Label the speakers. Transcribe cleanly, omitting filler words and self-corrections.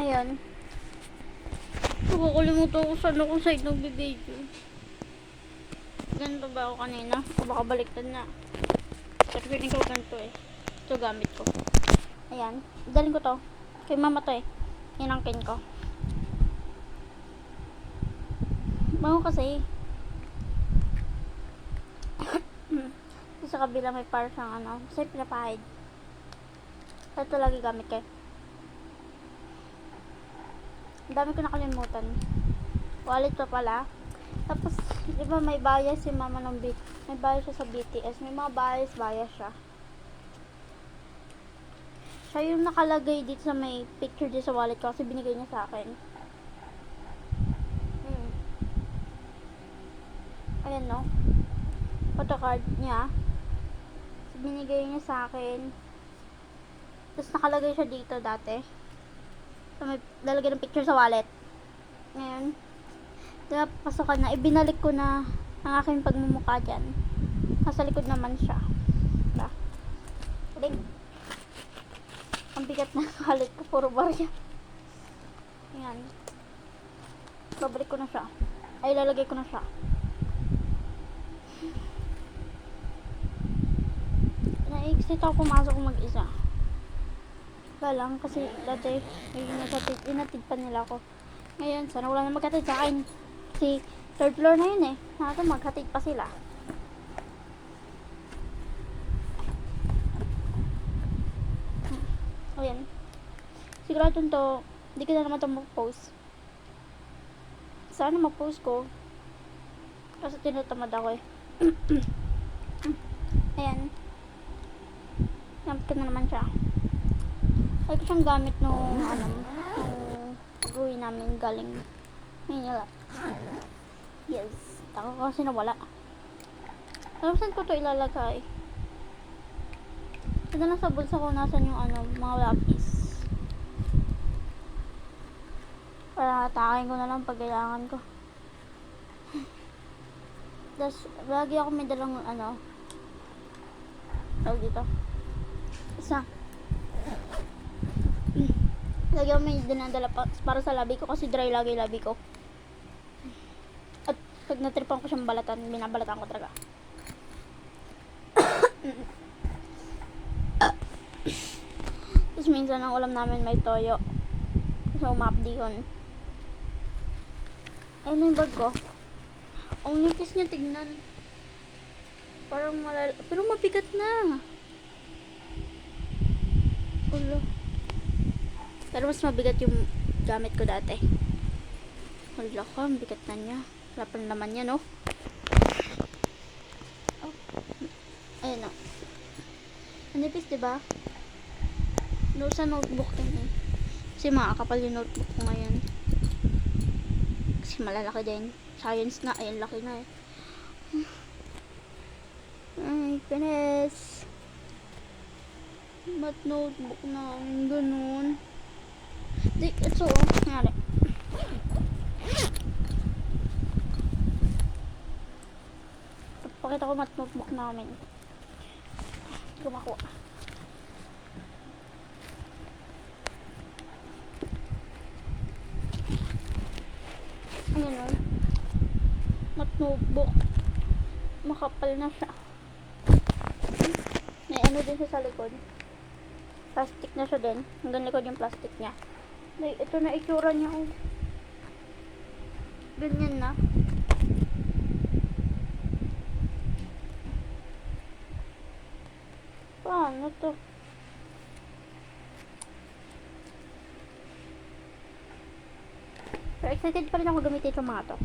Speaker 1: Ayan. Nakakalimutan ko saan ako side nag-video. Ganito ba ako kanina? O baka baliktad na. Pero feeling ko ganito eh. Ito gamit ko. Ayan. Dalhin ko to. Kay mama to eh. Inangkin ko. Bango kasi. Sa kabila may para siyang ano. Kasi pinapahid. Ito lagi gamit ko. Ang dami ko nakalimutan. Wallet pa pala. Tapos, di ba may bias si mama ng may bias siya sa BTS. May mga bias siya. Siya yung nakalagay dito sa may picture dito sa wallet ko kasi binigay niya sa akin. Ayan no. Photocard niya. Binigay niya sa akin. Tapos nakalagay siya dito dati. So, may lalagay ng picture sa wallet. Ngayon, diba, pasokan na. Ibinalik ko na ang aking pagmumukha dyan. Nasa likod naman siya. Diba? Balik. Ang bigat na wallet ko. Puro barya. Ayan. Babalik ko na siya. Ay, lalagay ko na siya. Na-exit ako pumasok mag-isa. Lang kasi dati inatid pa nila ako. Ngayon, sana wala na maghatid sa akin. Kasi third floor na yun eh. Sana maghatid pa sila. Ayan. Sigurado to, hindi ko na naman ito mag-post. Sana mag-post ko. Kasi tinatamad ako eh. Ayan. Gamit ko na naman siya. Ay ko siyang gamit nung pag-uwi namin galing Manila. Yes. Tako kasi nawala. Alam saan ko to ilalagay? Ito lang sa bulsa ko nasan yung mga lapis. Para takain ko na lang pag kailangan ko. Tapos, lagi ako may dalang tawag dito. Isa. Lagi ako may dinadala para sa labi ko kasi dry lagi labi ko. At pag natripan ko siyang balatan, binabalatan ko talaga. Tapos minsan ang ulam namin may toyo. So umapdi yun. Ayun yung bag ko. Ang nipis niya tignan. Parang pero mabigat na. Ulo. Pero mas mabigat yung gamit ko dati. Hala ka, mabigat na niya. Wala pa naman niya, no? Oh. Ayan, no? Manipis, diba? No, sa notebook din eh. Kasi makakapal yung notebook ko ngayon. Kasi malalaki din. Science na. Ayan, laki na eh. Ay, goodness. Ba't notebook na ganun? Ito, nangyari. Pakita ko mat notebook namin. Kumakuha. Ayan o. Mat notebook. Makapal na siya. May din siya sa likod. Plastic na siya din. Hanggang likod yung plastic niya. Ito na itsura niya. Oh. Ganyan na. Paano to? Pero excited pa rin ako gamitin itong mga to.